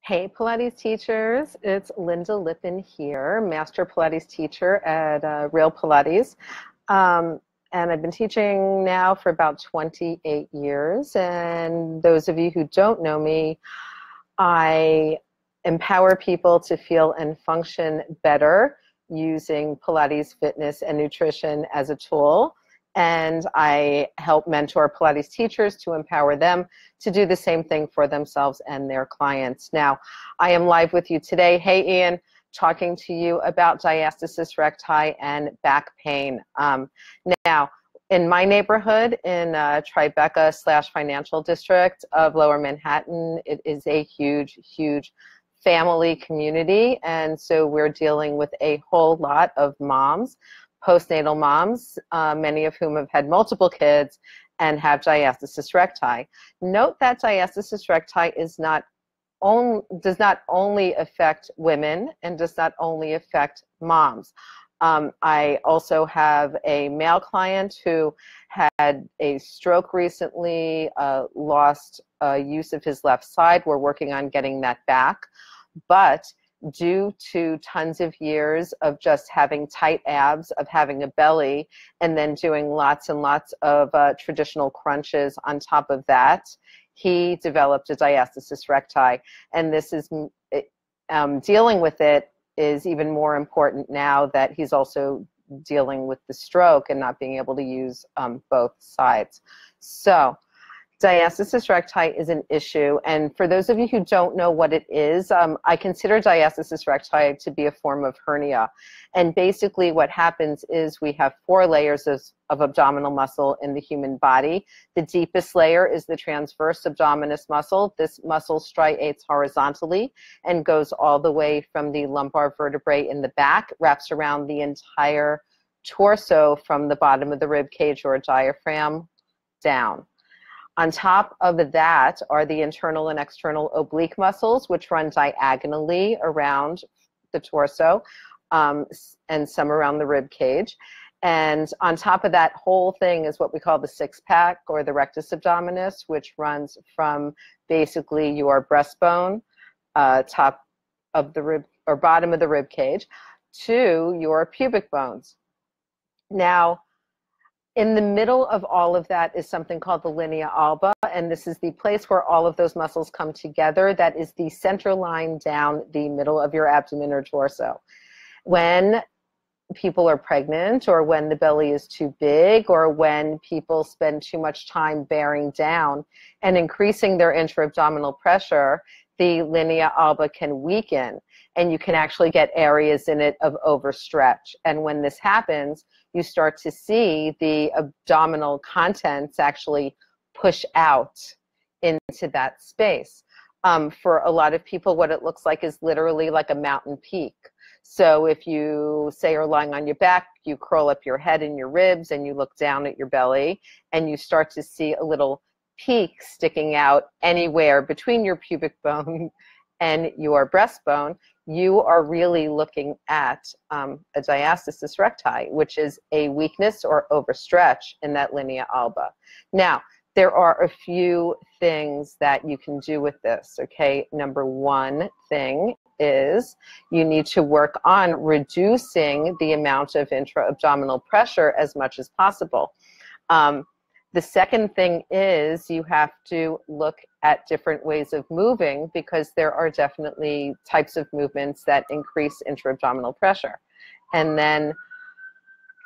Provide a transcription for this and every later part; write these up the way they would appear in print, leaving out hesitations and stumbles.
Hey Pilates teachers, it's Lynda Lippin here, Master Pilates teacher at Real Pilates. And I've been teaching now for about 28 years. And those of you who don't know me, I empower people to feel and function better using Pilates, fitness, and nutrition as a tool. And I help mentor Pilates teachers to empower them to do the same thing for themselves and their clients. Now, I am live with you today. Hey, Ian, talking to you about diastasis recti and back pain. Now, in my neighborhood in Tribeca/Financial District of Lower Manhattan, it is a huge, huge family community. And so we're dealing with a whole lot of moms, postnatal moms, many of whom have had multiple kids and have diastasis recti. Note that diastasis recti does not only affect women and does not only affect moms. I also have a male client who had a stroke recently, lost use of his left side. We're working on getting that back. But due to tons of years of just having tight abs, of having a belly, and then doing lots and lots of traditional crunches on top of that, he developed a diastasis recti. And this is, dealing with it is even more important now that he's also dealing with the stroke and not being able to use both sides. So diastasis recti is an issue, and for those of you who don't know what it is, I consider diastasis recti to be a form of hernia. And basically what happens is we have 4 layers of abdominal muscle in the human body. The deepest layer is the transverse abdominis muscle. This muscle striates horizontally and goes all the way from the lumbar vertebrae in the back, wraps around the entire torso from the bottom of the rib cage or diaphragm down. On top of that are the internal and external oblique muscles, which run diagonally around the torso and some around the rib cage. And on top of that whole thing is what we call the six-pack or the rectus abdominis, which runs from basically your breastbone, top of the rib or bottom of the rib cage, to your pubic bones. Now, in the middle of all of that is something called the linea alba, and this is the place where all of those muscles come together. That is the center line down the middle of your abdomen or torso. When people are pregnant, or when the belly is too big, or when people spend too much time bearing down and increasing their intra-abdominal pressure, the linea alba can weaken, and you can actually get areas in it of overstretch. And when this happens, you start to see the abdominal contents actually push out into that space. For a lot of people, what it looks like is literally like a mountain peak. So if you say are lying on your back, you curl up your head and your ribs and you look down at your belly and you start to see a little peak sticking out anywhere between your pubic bone and your breastbone, you are really looking at a diastasis recti, which is a weakness or overstretch in that linea alba. Now, there are a few things that you can do with this, okay? Number one thing is you need to work on reducing the amount of intra-abdominal pressure as much as possible. The second thing is you have to look at different ways of moving, because there are definitely types of movements that increase intra-abdominal pressure. And then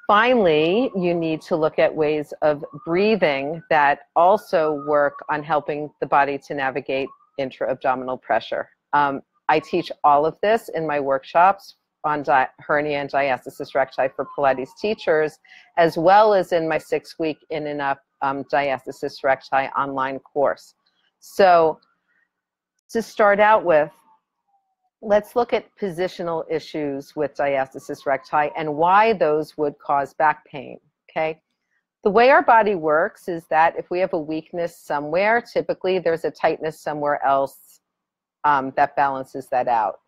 finally, you need to look at ways of breathing that also work on helping the body to navigate intra-abdominal pressure. I teach all of this in my workshops on hernia and diastasis recti for Pilates teachers, as well as in my 6-week In and Up diastasis recti online course. So to start out with, let's look at positional issues with diastasis recti and why those would cause back pain, okay? The way our body works is that if we have a weakness somewhere, typically there's a tightness somewhere else that balances that out.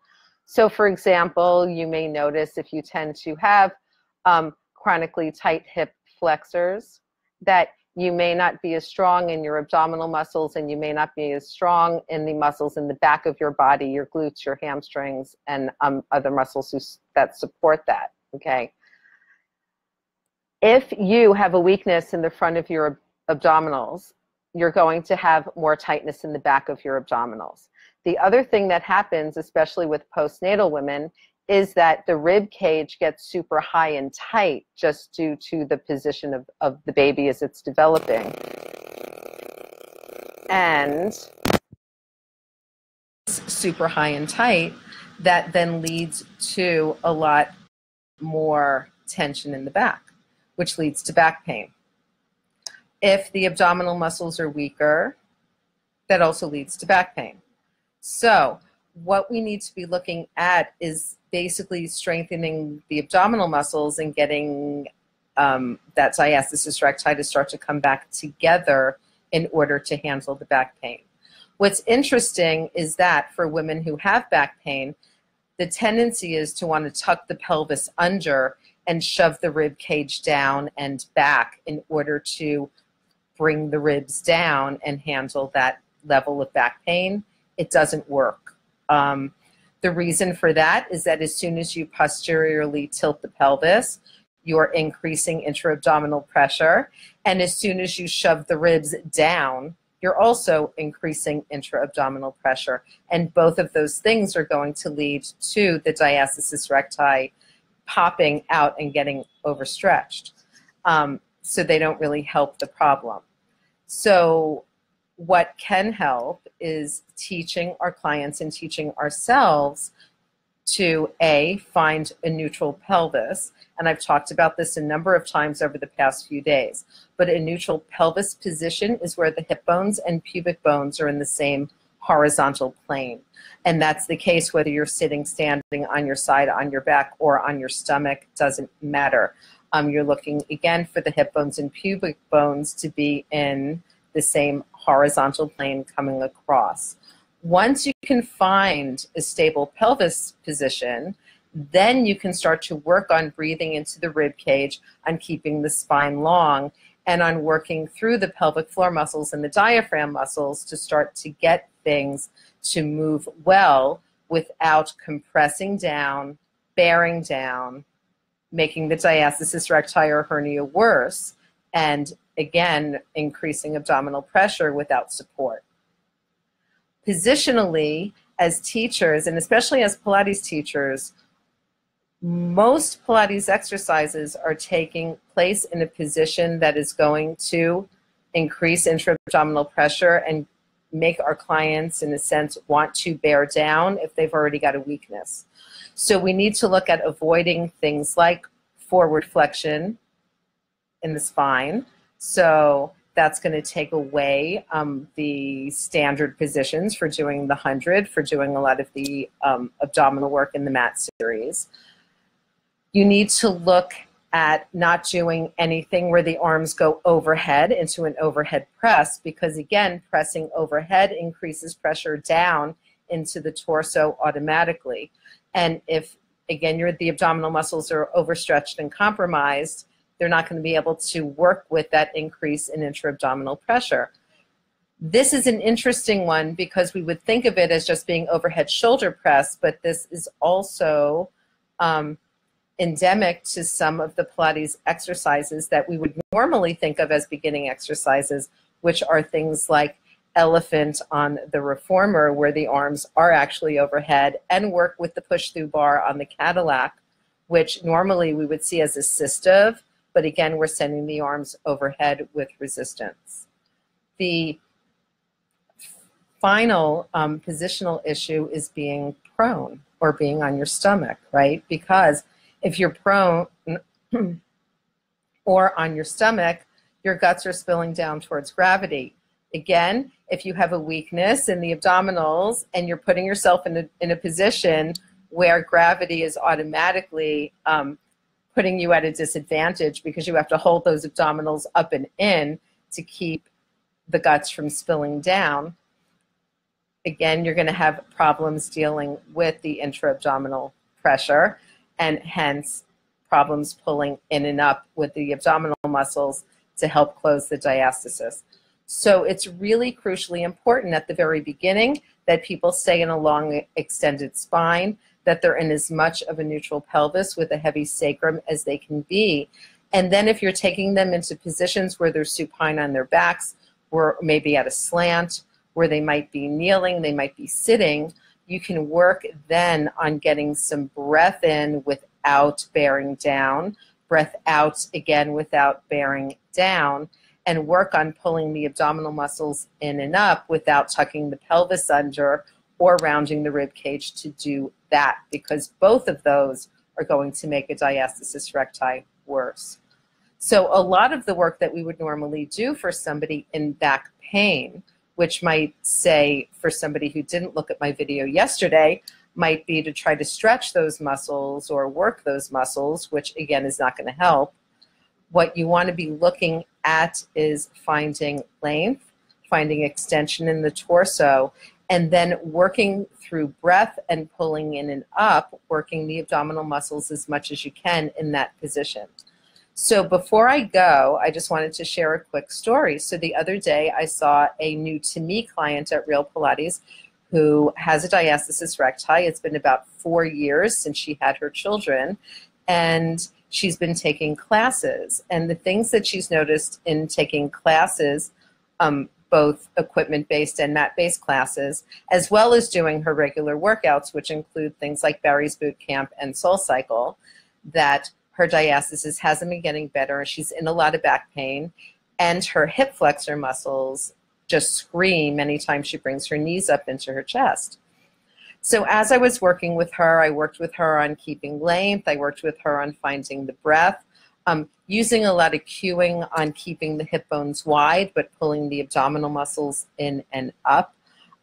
So for example, you may notice if you tend to have chronically tight hip flexors, that you may not be as strong in your abdominal muscles, and you may not be as strong in the muscles in the back of your body, your glutes, your hamstrings, and other muscles that support that, okay? If you have a weakness in the front of your abdominals, you're going to have more tightness in the back of your abdominals. The other thing that happens, especially with postnatal women, is that the rib cage gets super high and tight just due to the position of the baby as it's developing. And super high and tight, that then leads to a lot more tension in the back, which leads to back pain. If the abdominal muscles are weaker, that also leads to back pain. So what we need to be looking at is basically strengthening the abdominal muscles and getting that diastasis recti to start to come back together in order to handle the back pain. What's interesting is that for women who have back pain, the tendency is to want to tuck the pelvis under and shove the rib cage down and back in order to bring the ribs down and handle that level of back pain. It doesn't work. The reason for that is that as soon as you posteriorly tilt the pelvis, you're increasing intra-abdominal pressure. And as soon as you shove the ribs down, you're also increasing intra-abdominal pressure. And both of those things are going to lead to the diastasis recti popping out and getting overstretched. So they don't really help the problem. So what can help is teaching our clients and teaching ourselves to find a neutral pelvis. And I've talked about this a number of times over the past few days. But a neutral pelvis position is where the hip bones and pubic bones are in the same horizontal plane. And that's the case whether you're sitting, standing, on your side, on your back, or on your stomach, doesn't matter. You're looking, again, for the hip bones and pubic bones to be in the same horizontal plane coming across. Once you can find a stable pelvis position, then you can start to work on breathing into the rib cage, on keeping the spine long, and on working through the pelvic floor muscles and the diaphragm muscles to start to get things to move well without compressing down, bearing down, making the diastasis recti or hernia worse, and again, increasing abdominal pressure without support. Positionally, as teachers, and especially as Pilates teachers, most Pilates exercises are taking place in a position that is going to increase intra-abdominal pressure and make our clients, in a sense, want to bear down if they've already got a weakness. So we need to look at avoiding things like forward flexion in the spine. So that's going to take away the standard positions for doing the 100, for doing a lot of the abdominal work in the mat series. You need to look at not doing anything where the arms go overhead into an overhead press, because again, pressing overhead increases pressure down into the torso automatically. And if, again, the abdominal muscles are overstretched and compromised, they're not going to be able to work with that increase in intra-abdominal pressure. This is an interesting one because we would think of it as just being overhead shoulder press, but this is also endemic to some of the Pilates exercises that we would normally think of as beginning exercises, which are things like elephant on the reformer, where the arms are actually overhead, and work with the push-through bar on the Cadillac, which normally we would see as assistive, but again, we're sending the arms overhead with resistance. The final positional issue is being prone or being on your stomach, right? Because if you're prone or on your stomach, your guts are spilling down towards gravity. Again, if you have a weakness in the abdominals and you're putting yourself in a position where gravity is automatically putting you at a disadvantage because you have to hold those abdominals up and in to keep the guts from spilling down, again, you're going to have problems dealing with the intra-abdominal pressure, and hence problems pulling in and up with the abdominal muscles to help close the diastasis. So it's really crucially important at the very beginning that people stay in a long extended spine, that they're in as much of a neutral pelvis with a heavy sacrum as they can be. And then if you're taking them into positions where they're supine on their backs, or maybe at a slant, where they might be kneeling, they might be sitting, you can work then on getting some breath in without bearing down, breath out again without bearing down, and work on pulling the abdominal muscles in and up without tucking the pelvis under or rounding the rib cage to do that, because both of those are going to make a diastasis recti worse. So a lot of the work that we would normally do for somebody in back pain, which might say for somebody who didn't look at my video yesterday, might be to try to stretch those muscles or work those muscles, which again is not going to help. What you want to be looking at is finding length, finding extension in the torso, and then working through breath and pulling in and up, working the abdominal muscles as much as you can in that position. So before I go, I just wanted to share a quick story. So the other day I saw a new to me client at Real Pilates who has a diastasis recti. It's been about 4 years since she had her children, and she's been taking classes. And the things that she's noticed in taking classes, both equipment-based and mat-based classes, as well as doing her regular workouts, which include things like Barry's Boot Camp and Soul Cycle, that her diastasis hasn't been getting better. She's in a lot of back pain, and her hip flexor muscles just scream anytime she brings her knees up into her chest. So as I was working with her, I worked with her on keeping length. I worked with her on finding the breath, using a lot of cueing on keeping the hip bones wide, but pulling the abdominal muscles in and up,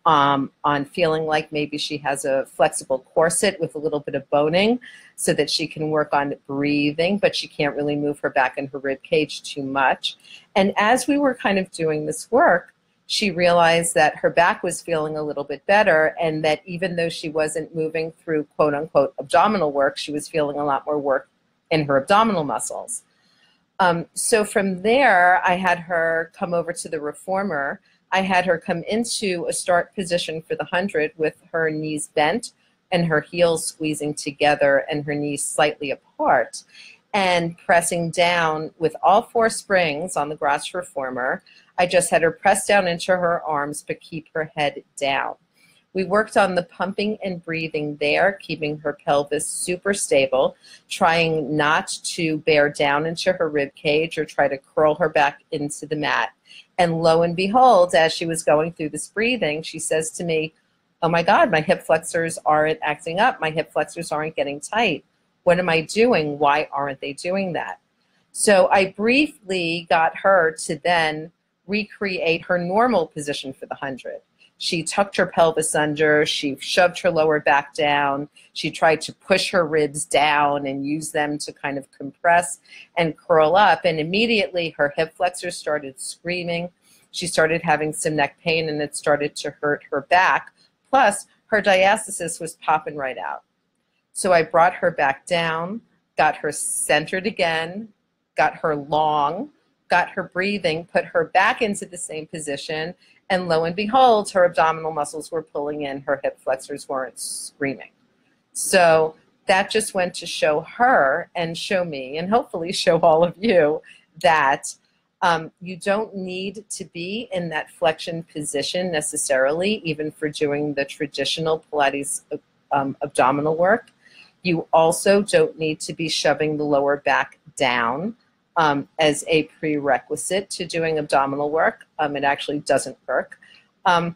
on feeling like maybe she has a flexible corset with a little bit of boning so that she can work on breathing, but she can't really move her back and her rib cage too much. And as we were kind of doing this work, she realized that her back was feeling a little bit better, and that even though she wasn't moving through quote unquote abdominal work, she was feeling a lot more work in her abdominal muscles. So from there, I had her come over to the reformer. I had her come into a start position for the 100 with her knees bent and her heels squeezing together and her knees slightly apart, and pressing down with all 4 springs on the gross reformer. I just had her press down into her arms, but keep her head down. We worked on the pumping and breathing there, keeping her pelvis super stable, trying not to bear down into her rib cage or try to curl her back into the mat. And lo and behold, as she was going through this breathing, she says to me, "Oh my God, my hip flexors aren't acting up. My hip flexors aren't getting tight. What am I doing? Why aren't they doing that?" So I briefly got her to then recreate her normal position for the 100. She tucked her pelvis under, she shoved her lower back down, she tried to push her ribs down and use them to kind of compress and curl up, and immediately her hip flexors started screaming. She started having some neck pain, and it started to hurt her back, plus her diastasis was popping right out. So I brought her back down, got her centered again, got her long, got her breathing, put her back into the same position, and lo and behold, her abdominal muscles were pulling in, her hip flexors weren't screaming. So that just went to show her and show me, and hopefully show all of you, that you don't need to be in that flexion position necessarily, even for doing the traditional Pilates abdominal work. You also don't need to be shoving the lower back down as a prerequisite to doing abdominal work. It actually doesn't work. And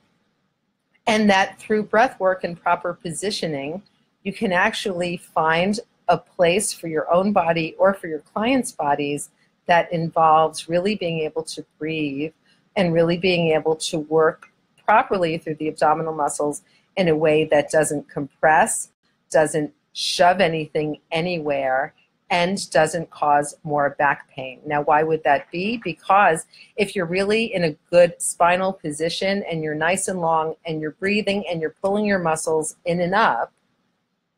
that through breath work and proper positioning, you can actually find a place for your own body or for your clients' bodies that involves really being able to breathe and really being able to work properly through the abdominal muscles in a way that doesn't compress, doesn't shove anything anywhere, and doesn't cause more back pain. Now, why would that be? Because if you're really in a good spinal position and you're nice and long and you're breathing and you're pulling your muscles in and up,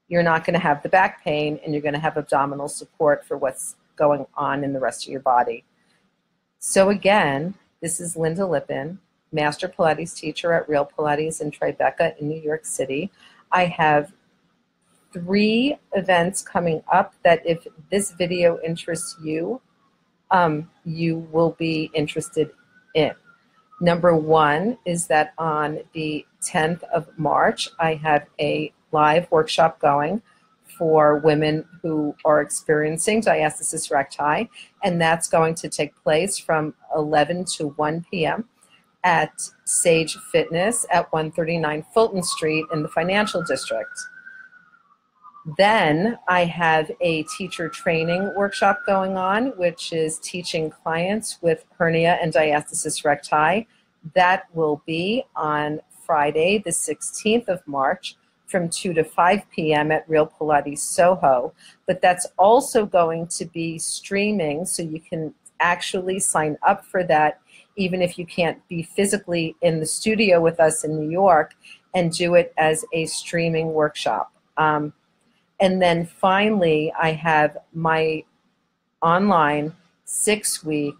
you're not going to have the back pain, and you're going to have abdominal support for what's going on in the rest of your body. So again, this is Lynda Lippin, Master Pilates teacher at Real Pilates in Tribeca in New York City. I have 3 events coming up that if this video interests you, you will be interested in. Number 1 is that on the 10th of March, I have a live workshop going for women who are experiencing diastasis recti, and that's going to take place from 11 to 1 p.m. at Sage Fitness at 139 Fulton Street in the Financial District. Then I have a teacher training workshop going on, which is teaching clients with hernia and diastasis recti. That will be on Friday, the 16th of March, from 2 to 5 p.m. at Real Pilates Soho. But that's also going to be streaming, so you can actually sign up for that even if you can't be physically in the studio with us in New York, and do it as a streaming workshop. And then finally, I have my online 6-week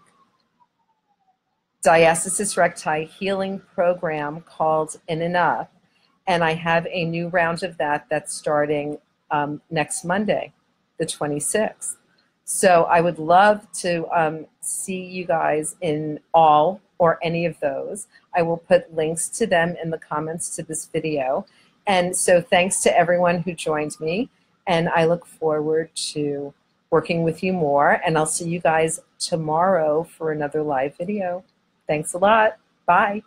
diastasis recti healing program called In and Up. And I have a new round of that that's starting next Monday, the 26th. So I would love to see you guys in all or any of those. I will put links to them in the comments to this video. And so thanks to everyone who joined me. And I look forward to working with you more. And I'll see you guys tomorrow for another live video. Thanks a lot. Bye.